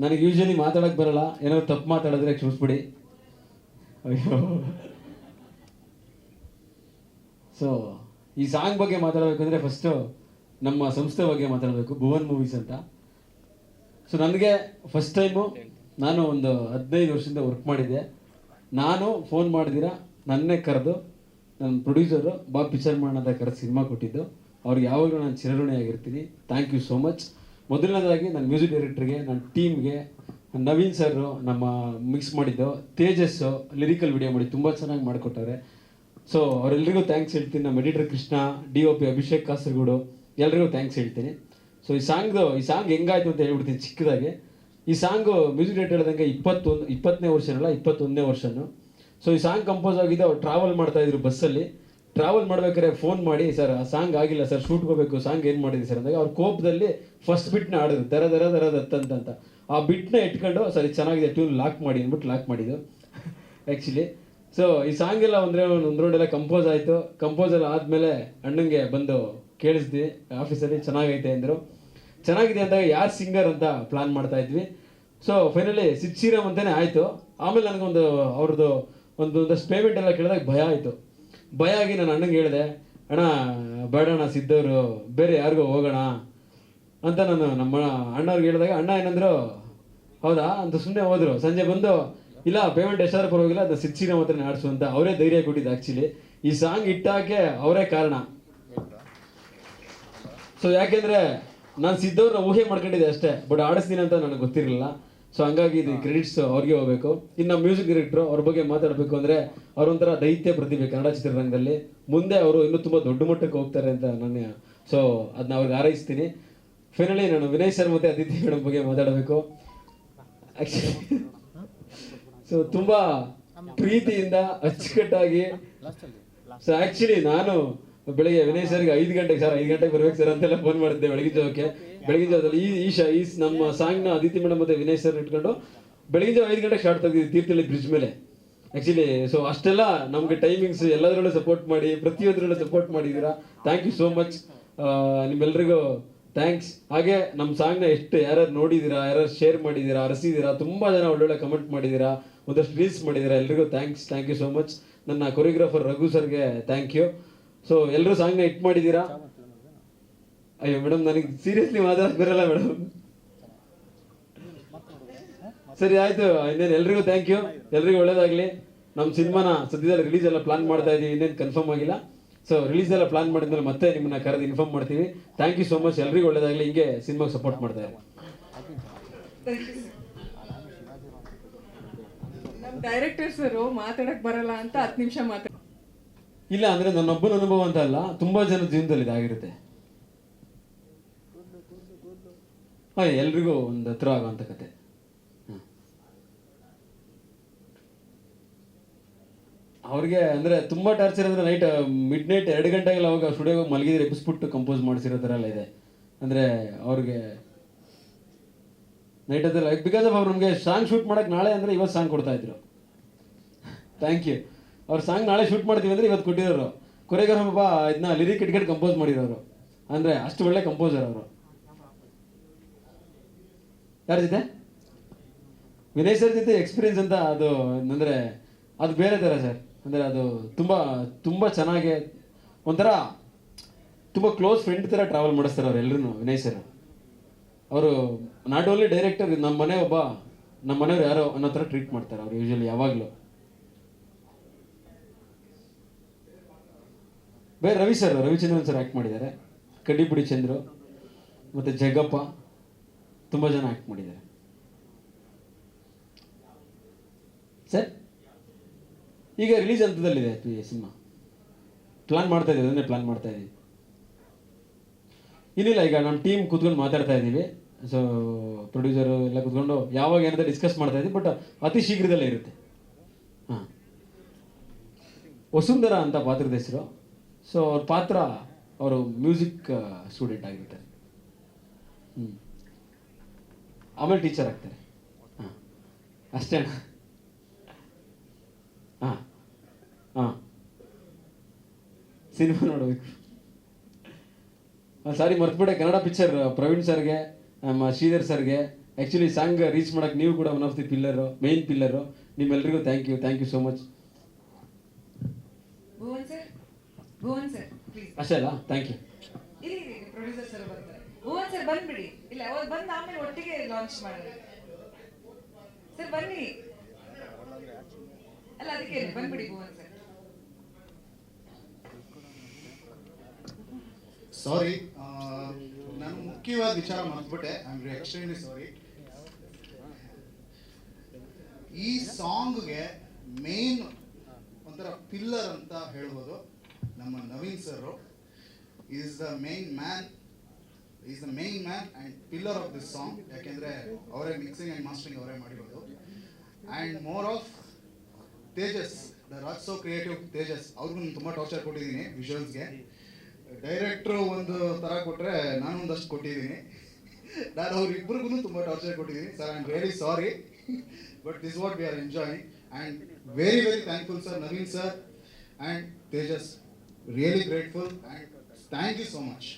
ನನಗೆ ಯೂಶಲಿ ಮಾತಾಡೋಕ್ಕೆ ಬರಲ್ಲ, ಏನಾದ್ರು ತಪ್ಪು ಮಾತಾಡಿದ್ರೆ ಕ್ಷಮಿಸ್ಬಿಡಿ. ಅಯ್ಯೋ. ಸೊ ಈ ಸಾಂಗ್ ಬಗ್ಗೆ ಮಾತಾಡಬೇಕಂದ್ರೆ ಫಸ್ಟು ನಮ್ಮ ಸಂಸ್ಥೆ ಬಗ್ಗೆ ಮಾತಾಡಬೇಕು, ಭುವನ್ ಮೂವೀಸ್ ಅಂತ. ಸೊ ನನಗೆ ಫಸ್ಟ್ ಟೈಮು ನಾನು ಒಂದು 15 ವರ್ಷದಿಂದ ವರ್ಕ್ ಮಾಡಿದ್ದೆ. ನಾನು ಫೋನ್ ಮಾಡಿದಿರ ನನ್ನೇ ಕರೆದು ನನ್ನ ಪ್ರೊಡ್ಯೂಸರು ಬಾ ಪಿಕ್ಚರ್ ಮಾಡೋಣ ಅಂತ ಕರೆದು ಸಿನಿಮಾ ಕೊಟ್ಟಿದ್ದು. ಅವ್ರಿಗೆ ಯಾವಾಗಲೂ ನಾನು ಚಿರಋಣಿಯಾಗಿರ್ತೀನಿ. Thank you so much. ಮೊದಲನೇದಾಗಿ ನನ್ನ ಮ್ಯೂಸಿಕ್ ಡೈರೆಕ್ಟ್ರಿಗೆ, ನನ್ನ ಟೀಮ್ಗೆ, ನವೀನ್ ಸರ್ ನಮ್ಮ ಮಿಕ್ಸ್ ಮಾಡಿದ್ದು, ತೇಜಸ್ಸು ಲಿರಿಕಲ್ ವಿಡಿಯೋ ಮಾಡಿ ತುಂಬ ಚೆನ್ನಾಗಿ ಮಾಡಿಕೊಟ್ಟಾರೆ. ಸೊ ಅವರೆಲ್ಲರಿಗೂ ಥ್ಯಾಂಕ್ಸ್ ಹೇಳ್ತೀನಿ. ನಮ್ಮ ಎಡಿಟರ್ ಕೃಷ್ಣ, DOP ಅಭಿಷೇಕ್ ಕಾಸರಗೋಡು, ಎಲ್ರಿಗೂ ಥ್ಯಾಂಕ್ಸ್ ಹೇಳ್ತೀನಿ. ಸೊ ಈ ಸಾಂಗ್ ಹೆಂಗಾಯ್ತು ಅಂತ ಹೇಳ್ಬಿಡ್ತೀನಿ ಚಿಕ್ಕದಾಗಿ. ಈ ಸಾಂಗು ಮ್ಯೂಸಿಕ್ ಡೈರೆಕ್ಟರ್ ಹೇಳ್ದಂಗೆ 20ನೇ ವರ್ಷನಲ್ಲ, 21ನೇ ವರ್ಷನು. ಸೊ ಈ ಸಾಂಗ್ ಕಂಪೋಸ್ ಆಗಿದ್ದು ಅವ್ರು ಟ್ರಾವೆಲ್ ಮಾಡ್ತಾಯಿದ್ರು ಬಸ್ಸಲ್ಲಿ. ಟ್ರಾವೆಲ್ ಮಾಡ್ಬೇಕಾದ್ರೆ ಫೋನ್ ಮಾಡಿ, ಸರ್ ಆ ಸಾಂಗ್ ಆಗಿಲ್ಲ ಸರ್, ಶೂಟ್ಗೆ ಹೋಗಬೇಕು, ಸಾಂಗ್ ಏನು ಮಾಡಿದ್ರಿ ಸರ್ ಅಂದಾಗ ಅವ್ರ ಕೋಪದಲ್ಲಿ ಫಸ್ಟ್ ಬಿಟ್ನ ಆಡಿದ್ರು, ದರ ದರ ದರ ದತ್ತಂತ. ಆ ಬಿಟ್ನ ಇಟ್ಕೊಂಡು ಸರಿ ಚೆನ್ನಾಗಿದೆ ಟ್ಯೂನ್ ಲಾಕ್ ಮಾಡಿ ಅಂದ್ಬಿಟ್ಟು ಲಾಕ್ ಮಾಡಿದ್ದು ಆ್ಯಕ್ಚುಲಿ. ಸೊ ಈ ಸಾಂಗ್ ಎಲ್ಲ ಒಂದು ರೌಂಡ್ ಎಲ್ಲ ಕಂಪೋಸ್ ಆಯಿತು. ಕಂಪೋಸ್ ಎಲ್ಲ ಆದಮೇಲೆ ಅಣ್ಣಂಗೆ ಬಂದು ಕೇಳಿಸ್ದ್ವಿ ಆಫೀಸಲ್ಲಿ, ಚೆನ್ನಾಗೈತೆ ಅಂದರು. ಚೆನ್ನಾಗಿದೆ ಅಂದಾಗ ಯಾರು ಸಿಂಗರ್ ಅಂತ ಪ್ಲಾನ್ ಮಾಡ್ತಾ ಇದ್ವಿ. ಸೊ ಫೈನಲಿ ಸಿದ್ ಶ್ರೀರಾಮ್ ಅಂತಲೇ ಆಯಿತು. ಆಮೇಲೆ ನನಗೊಂದು ಅವ್ರದ್ದು ಒಂದಷ್ಟು ಪೇಮೆಂಟ್ ಎಲ್ಲ ಕೇಳಿದಾಗ ಭಯ ಆಯಿತು. ಭಯ ಆಗಿ ನಾನು ಅಣ್ಣಂಗೆ ಹೇಳಿದೆ, ಅಣ್ಣ ಬೇಡಣ್ಣ ಸಿದ್ದವರು, ಬೇರೆ ಯಾರಿಗೋ ಹೋಗೋಣ ಅಂತ ನಾನು ನಮ್ಮ ಅಣ್ಣವ್ರಿಗೆ ಹೇಳಿದಾಗ ಅಣ್ಣ ಏನಂದ್ರು, ಹೌದಾ ಅಂತ ಸುಮ್ಮನೆ ಹೋದರು. ಸಂಜೆ ಬಂದು, ಇಲ್ಲ ಪೇಮೆಂಟ್ ಎಷ್ಟಾದ್ರೂ ಪರವಾಗಿಲ್ಲ, ಅದು ಸಿದ್ ಶ್ರೀರಾಮ್ ಹತ್ರನೇ ಆಡಿಸು ಅಂತ ಅವರೇ ಧೈರ್ಯ ಕೊಟ್ಟಿದ್ದು. ಆ್ಯಕ್ಚುಲಿ ಈ ಸಾಂಗ್ ಇಟ್ಟಾಕೆ ಅವರೇ ಕಾರಣ. ಸೊ ಯಾಕೆಂದರೆ ನಾನು ಸಿದ್ದವ್ರನ್ನ ಊಹೆ ಮಾಡ್ಕೊಂಡಿದ್ದೆ ಅಷ್ಟೇ, ಬಟ್ ಆಡಿಸ್ತೀನಿ ಅಂತ ನನಗೆ ಗೊತ್ತಿರಲಿಲ್ಲ. ಸೊ ಹಂಗಾಗಿ ಇದು ಕ್ರೆಡಿಟ್ಸ್ ಅವ್ರಿಗೆ ಹೋಗಬೇಕು. ಇನ್ನು ಮ್ಯೂಸಿಕ್ ಡೈರೆಕ್ಟ್ರು ಅವ್ರ ಬಗ್ಗೆ ಮಾತಾಡಬೇಕು ಅಂದರೆ ಅವರೊಂಥರ ದೈತ್ಯ ಪ್ರತಿಭೆ ಕನ್ನಡ ಚಿತ್ರರಂಗದಲ್ಲಿ. ಮುಂದೆ ಅವರು ಇನ್ನೂ ತುಂಬ ದೊಡ್ಡ ಮಟ್ಟಕ್ಕೆ ಹೋಗ್ತಾರೆ ಅಂತ ನಾನು ಅದನ್ನ ಅವ್ರಿಗೆ ಹಾರೈಸ್ತೀನಿ. ಫೈನಲಿ ನಾನು ವಿನಯ್ ಸರ್ ಮತ್ತು ಅದಿತಿ ಮೇಡಮ್ ಬಗ್ಗೆ ಮಾತಾಡಬೇಕು. ಆ್ಯಕ್ಚುಲಿ ಸೊ ತುಂಬ ಪ್ರೀತಿಯಿಂದ ಅಚ್ಚುಕಟ್ಟಾಗಿ. ಸೊ ಆ್ಯಕ್ಚುಲಿ ನಾನು ಬೆಳಿಗ್ಗೆ ವಿನಯ್ ಸರ್ಗೆ 5 ಗಂಟೆಗೆ ಸರ್ 5 ಗಂಟೆಗೆ ಬರ್ಬೇಕು ಸರ್ ಅಂತೆಲ್ಲ ಫೋನ್ ಮಾಡಿದ್ದೆ ಬೆಳಗಿನ ಜಾವದಲ್ಲಿ. ಈ ನಮ್ಮ ಸಾಂಗ್ನ ಅದಿತಿ ಮೇಡಮ್ ಮತ್ತು ವಿನಯ್ ಸರ್ ಇಟ್ಕೊಂಡು ಬೆಳಗಿನ ಜಾವ 5 ಗಂಟೆಗೆ ಸ್ಟಾರ್ಟ್ ತೆಗೆದಿದ್ದು ತೀರ್ಥಹಳ್ಳಿ ಬ್ರಿಡ್ಜ್ ಮೇಲೆ ಆ್ಯಕ್ಚುಲಿ. ಸೊ ಅಷ್ಟೆಲ್ಲ ನಮಗೆ ಟೈಮಿಂಗ್ಸ್ ಎಲ್ಲದರಲ್ಲೂ ಸಪೋರ್ಟ್ ಮಾಡಿ, ಪ್ರತಿಯೊಂದರಲ್ಲೂ ಸಪೋರ್ಟ್ ಮಾಡಿದ್ದೀರಾ. Thank you so much. ನಿಮ್ಮೆಲ್ರಿಗೂ ಥ್ಯಾಂಕ್ಸ್. ಹಾಗೆ ನಮ್ಮ ಸಾಂಗ್ನ ಎಷ್ಟು ಯಾರು ನೋಡಿದ್ದೀರಾ, ಯಾರು ಶೇರ್ ಮಾಡಿದ್ದೀರಾ, ಅರಸಿದ್ದೀರಾ, ತುಂಬ ಜನ ಒಳ್ಳೊಳ್ಳೆ ಕಮೆಂಟ್ ಮಾಡಿದ್ದೀರಾ, ಒಂದಷ್ಟು ರೀಲ್ಸ್ ಮಾಡಿದ್ದೀರಾ, ಎಲ್ರಿಗೂ thanks. Thank you so much. ನನ್ನ ಕೊರಿಯೋಗ್ರಾಫರ್ ರಘು ಸರ್ಗೆ ಥ್ಯಾಂಕ್ ಯು. ಸೊ ಎಲ್ಲರೂ ಸಾಂಗ್ನ ಹಿಟ್ ಮಾಡಿದ್ದೀರಾ. ಅಯ್ಯೋ ಮೇಡಮ್, ನನಗೆ ಸೀರಿಯಸ್ಲಿ ಮಾತಾಡೋಕೆ ಬರಲ್ಲ ಮೇಡಮ್. ಸರಿ ಆಯಿತು, ಇನ್ನೇನು ಎಲ್ರಿಗೂ ಥ್ಯಾಂಕ್ ಯು. ಎಲ್ರಿಗೂ ಒಳ್ಳೇದಾಗಲಿ. ನಮ್ಮ ಸಿನಿಮಾನ ಸದ್ಯದಲ್ಲಿ ರಿಲೀಸ್ ಎಲ್ಲ ಪ್ಲಾನ್ ಮಾಡ್ತಾ ಇದ್ದೀವಿ, ಇನ್ನೇನು ಕನ್ಫರ್ಮ್ ಆಗಿಲ್ಲ. ಸೊ ರಿಲೀಸ್ ಎಲ್ಲ ಪ್ಲಾನ್ ಮಾಡಿದ್ಮೇಲೆ ಮತ್ತೆ ನಿಮ್ಮನ್ನ ಕರೆದು ಇನ್ಫಾರ್ಮ್ ಮಾಡ್ತೀವಿ. Thank you so much. ಎಲ್ರಿಗೂ ಒಳ್ಳೇದಾಗಲಿ. ಹಿಂಗೆ ಸಿನಿಮಾಗೆ ಸಪೋರ್ಟ್ ಮಾಡ್ತಾ ಇದ್ದಾರೆ. ನಮ್ಮ ಡೈರೆಕ್ಟರ್ ಸರ್ ಮಾತಾಡಕ್ ಬರಲ್ಲ ಅಂತ 10 ನಿಮಿಷ ಮಾತಾಡ. ಇಲ್ಲ ಅಂದ್ರೆ ನನ್ನೊಬ್ಬನ ಅನುಭವ ಅಂತ ಅಲ್ಲ, ತುಂಬಾ ಜನ ಜೀವನದಲ್ಲಿ ಇದಾಗಿರುತ್ತೆ. ಎಲ್ರಿಗೂ ಒಂದು ಹತ್ರ ಆಗುವಂತ ಕತೆ. ಅವ್ರಿಗೆ ಅಂದ್ರೆ ತುಂಬಾ ಟಾರ್ಚರ್ ಅಂದ್ರೆ ಮಿಡ್ ನೈಟ್ 2 ಗಂಟೆಗೆಲ್ಲ ಅವಾಗ ಸ್ಟುಡಿಯೋಗೆ ಮಲಗಿದ್ರೆ ಎಬ್ಬಿಸ್ಬಿಟ್ಟು ಕಂಪೋಸ್ ಮಾಡಿಸಿರೋ ಥರ ಎಲ್ಲ ಇದೆ. ಅಂದ್ರೆ ಅವ್ರಿಗೆ ನೈಟ್ ಅದೆಲ್ಲ ಬಿಕಾಸ್ ಆಫ್ ಅವ್ರು ನಮಗೆ ಸಾಂಗ್ ಶೂಟ್ ಮಾಡಕ್ಕೆ ನಾಳೆ ಅಂದ್ರೆ ಇವತ್ತು ಸಾಂಗ್ ಕೊಡ್ತಾ ಇದ್ರು. Thank you. ಅವ್ರು ಸಾಂಗ್ ನಾಳೆ ಶೂಟ್ ಮಾಡ್ತೀವಿ ಅಂದ್ರೆ ಇವತ್ತು ಕೊಟ್ಟಿರೋರು. ಕೊರಿಯೋಗ್ರಾಫರ್ ಇದನ್ನ ಲಿರಿಕ್ ಇಟ್ಕೊಂಡು ಕಂಪೋಸ್ ಮಾಡಿರೋರು. ಅಂದ್ರೆ ಅಷ್ಟು ಒಳ್ಳೆ ಕಂಪೋಸರ್ ಅವರು. ಯಾರ ಜೊತೆ? ವಿನಯ್ ಸರ್ ಜೊತೆ ಎಕ್ಸ್ಪೀರಿಯನ್ಸ್ ಅಂತ ಅದು ಅಂದರೆ ಅದು ಬೇರೆ ಥರ ಸರ್. ಅಂದರೆ ಅದು ತುಂಬ ತುಂಬ ಚೆನ್ನಾಗಿ ಒಂಥರ ತುಂಬ ಕ್ಲೋಸ್ ಫ್ರೆಂಡ್ ಥರ ಟ್ರಾವೆಲ್ ಮಾಡಿಸ್ತಾರೆ ಅವ್ರು ಎಲ್ಲರೂ. ವಿನಯ್ ಸರ್ ಅವರು ನಾಟ್ ಓನ್ಲಿ ಡೈರೆಕ್ಟರ್, ನಮ್ಮ ಮನೆಯವ್ರು ಯಾರೋ ಅನ್ನೋ ಥರ ಟ್ರೀಟ್ ಮಾಡ್ತಾರೆ ಅವ್ರು ಯೂಶಲಿ ಯಾವಾಗಲೂ. ಬೇರೆ ರವಿಚಂದ್ರನ್ ಸರ್ ಆ್ಯಕ್ಟ್ ಮಾಡಿದ್ದಾರೆ. ಕಡ್ಡಿಪುಡಿ ಚಂದ್ರು ಮತ್ತು ಜಗ್ಗಪ್ಪ ತುಂಬ ಜನ ಆ್ಯಕ್ಟ್ ಮಾಡಿದ್ದಾರೆ ಸರ್. ಈಗ ರಿಲೀಸ್ ಹಂತದಲ್ಲಿದೆ ಸಿನಿಮಾ. ಪ್ಲಾನ್ ಮಾಡ್ತಾ ಇದ್ದೀವಿ, ಅದನ್ನೇ ಪ್ಲಾನ್ ಮಾಡ್ತಾ ಇದ್ದೀವಿ. ಇನ್ನಿಲ್ಲ, ಈಗ ನಮ್ಮ ಟೀಮ್ ಕೂತ್ಕೊಂಡು ಮಾತಾಡ್ತಾ ಇದ್ದೀವಿ. ಸೊ ಪ್ರೊಡ್ಯೂಸರು ಎಲ್ಲ ಕೂತ್ಕೊಂಡು ಯಾವಾಗ ಏನಂತ ಡಿಸ್ಕಸ್ ಮಾಡ್ತಾ ಇದ್ದೀವಿ. ಬಟ್ ಅತಿ ಶೀಘ್ರದಲ್ಲೇ ಇರುತ್ತೆ. ಹಾಂ, ವಸುಂಧರಾ ಅಂತ ಪಾತ್ರದ ಹೆಸರು. ಸೊ ಅವ್ರ ಪಾತ್ರ ಅವರು ಮ್ಯೂಸಿಕ್ ಸ್ಟೂಡೆಂಟ್ ಆಗಿರ್ತಾರೆ. ಆಮೇಲೆ ಟೀಚರ್ ಆಗ್ತಾರೆ. ಹಾಂ ಅಷ್ಟೇನಾ? ಹಾಂ ಹಾಂ ಸಿನಿಮಾ ನೋಡಬೇಕು. ಸಾರಿ ಮರ್ತ್ಬಿಟ್ಟೆ. ಕನ್ನಡ ಪಿಕ್ಚರ್ ಪ್ರವೀಣ್ ಸರ್ಗೆ, ನಮ್ಮ ಶ್ರೀಧರ್ ಸರ್ಗೆ, ಆ್ಯಕ್ಚುಲಿ ಸಾಂಗ್ ರೀಚ್ ಮಾಡೋಕ್ಕೆ ನೀವು ಕೂಡ one of the pillar, main pillar. ನಿಮ್ಮೆಲ್ಲರಿಗೂ thank you so much. Bhuvan sir please. ಅಷ್ಟೇ ಅಲ್ಲ, ಥ್ಯಾಂಕ್ ಯು. ಇಲ್ಲಿ ಪ್ರೊಡ್ಯೂಸರ್ ಸರ್ ಬರ್ತಾರೆ. ಭುವನ್ ಸರ್ ಬಂದ್ಬಿಡಿ. ಇಲ್ಲ ಅವ್ರು ಬಂದು ಆಮೇಲೆ ಒಟ್ಟಿಗೆ ಲಾಂಚ್ ಮಾಡೋಣ. ಸರ್ ಬನ್ನಿ. ಅಲ್ಲ ಅದಕ್ಕೆ ಬಂದ್ಬಿಡಿ ಭುವನ್ ಸರ್. ಸಾರಿ, ನಾನು ಮುಖ್ಯವಾದ ವಿಚಾರ ಮರ್ತ್ಬಿಟ್ಟೆ. I am extremely sorry. ಈ ಸಾಂಗ್ಗೆ ಮೇನ್ ಒಂಥರ ಪಿಲ್ಲರ್ ಅಂತ ಹೇಳ್ಬೋದು ನಮ್ಮ Naveen sir. Is the main man and pillar of this song. ಯಾಕೆಂದರೆ ಅವರೇ ಮಿಕ್ಸಿಂಗ್ ಆ್ಯಂಡ್ ಮಾಸ್ಟರಿಂಗ್ ಅವರೇ ಮಾಡಿರೋದು. And more of Tejas, the Raj so creative Tejas, ಅವ್ರಿಗೂ ನಾನು ತುಂಬ ಟಾರ್ಚರ್ ಕೊಟ್ಟಿದ್ದೀನಿ ವಿಜುವಲ್ಸ್ಗೆ. ಡೈರೆಕ್ಟ್ರು ಒಂದು ಥರ ಕೊಟ್ಟರೆ ನಾನು ಒಂದಷ್ಟು ಕೊಟ್ಟಿದ್ದೀನಿ. ನಾನು ಅವ್ರಿಬ್ಬರಿಗೂ ತುಂಬ ಟಾರ್ಚರ್ ಕೊಟ್ಟಿದ್ದೀನಿ. Sir, I am really sorry, but this what we are enjoying and very thankful sir, Naveen sir and Tejas. Really grateful and thank you so much.